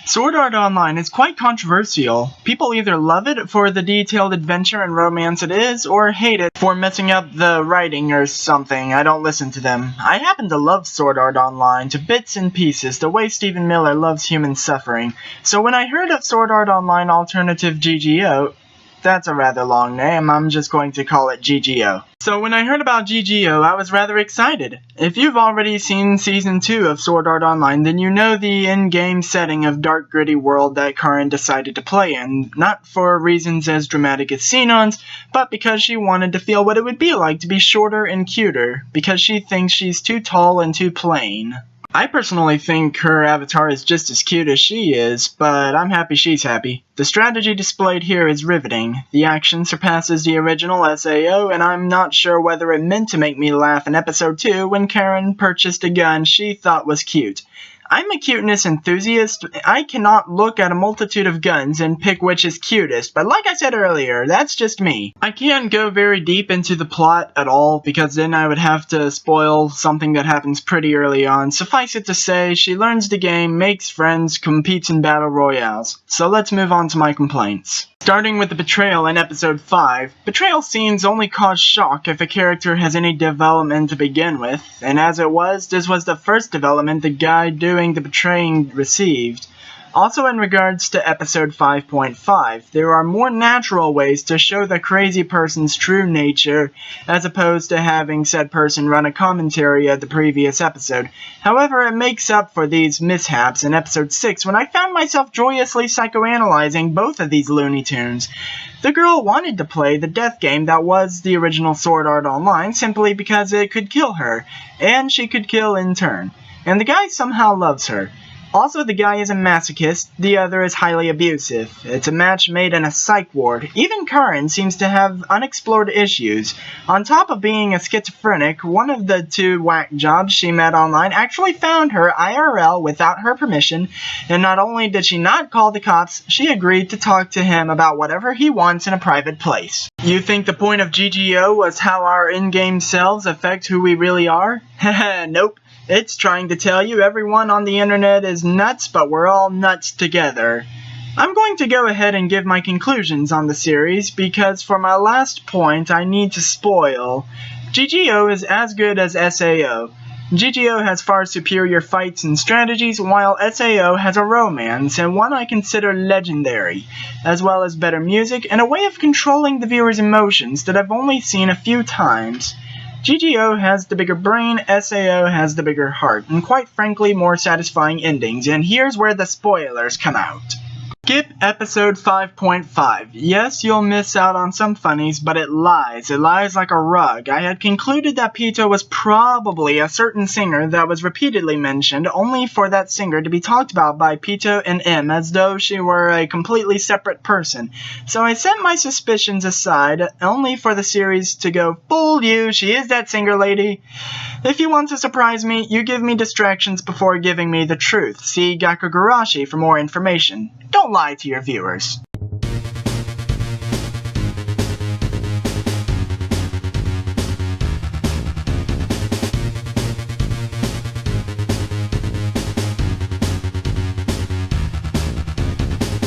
Sword Art Online is quite controversial. People either love it for the detailed adventure and romance it is, or hate it for messing up the writing or something. I don't listen to them. I happen to love Sword Art Online to bits and pieces, the way Stephen Miller loves human suffering. So when I heard of Sword Art Online Alternative GGO, that's a rather long name, I'm just going to call it GGO. So when I heard about GGO, I was rather excited. If you've already seen Season 2 of Sword Art Online, then you know the in-game setting of dark gritty world that Kyun decided to play in, not for reasons as dramatic as Sinon's, but because she wanted to feel what it would be like to be shorter and cuter, because she thinks she's too tall and too plain. I personally think her avatar is just as cute as she is, but I'm happy she's happy. The strategy displayed here is riveting. The action surpasses the original SAO, and I'm not sure whether it meant to make me laugh in episode 2 when Karen purchased a gun she thought was cute. I'm a cuteness enthusiast. I cannot look at a multitude of guns and pick which is cutest, but like I said earlier, that's just me. I can't go very deep into the plot at all, because then I would have to spoil something that happens pretty early on. Suffice it to say, she learns the game, makes friends, competes in battle royales. So let's move on to my complaints. Starting with the betrayal in episode 5, betrayal scenes only cause shock if a character has any development to begin with, and as it was, this was the first development the guy doing the betraying received. Also in regards to episode 5.5, there are more natural ways to show the crazy person's true nature, as opposed to having said person run a commentary at the previous episode. However, it makes up for these mishaps in episode 6 when I found myself joyously psychoanalyzing both of these Looney Tunes. The girl wanted to play the death game that was the original Sword Art Online simply because it could kill her, and she could kill in turn. And the guy somehow loves her. Also, the guy is a masochist, the other is highly abusive. It's a match made in a psych ward. Even Karen seems to have unexplored issues. On top of being a schizophrenic, one of the two whack jobs she met online actually found her IRL without her permission, and not only did she not call the cops, she agreed to talk to him about whatever he wants in a private place. You think the point of GGO was how our in-game selves affect who we really are? Haha, nope. It's trying to tell you everyone on the internet is nuts, but we're all nuts together. I'm going to go ahead and give my conclusions on the series, because for my last point I need to spoil. GGO is as good as SAO. GGO has far superior fights and strategies, while SAO has a romance, and one I consider legendary, as well as better music and a way of controlling the viewer's emotions that I've only seen a few times. GGO has the bigger brain, SAO has the bigger heart, and quite frankly more satisfying endings, and here's where the spoilers come out. Skip episode 5.5. Yes, you'll miss out on some funnies, but it lies. It lies like a rug. I had concluded that Pito was probably a certain singer that was repeatedly mentioned, only for that singer to be talked about by Pito and M as though she were a completely separate person. So I set my suspicions aside, only for the series to go, "Fool you, she is that singer lady." If you want to surprise me, you give me distractions before giving me the truth. See Gakugarashi for more information. Don't lie to your viewers.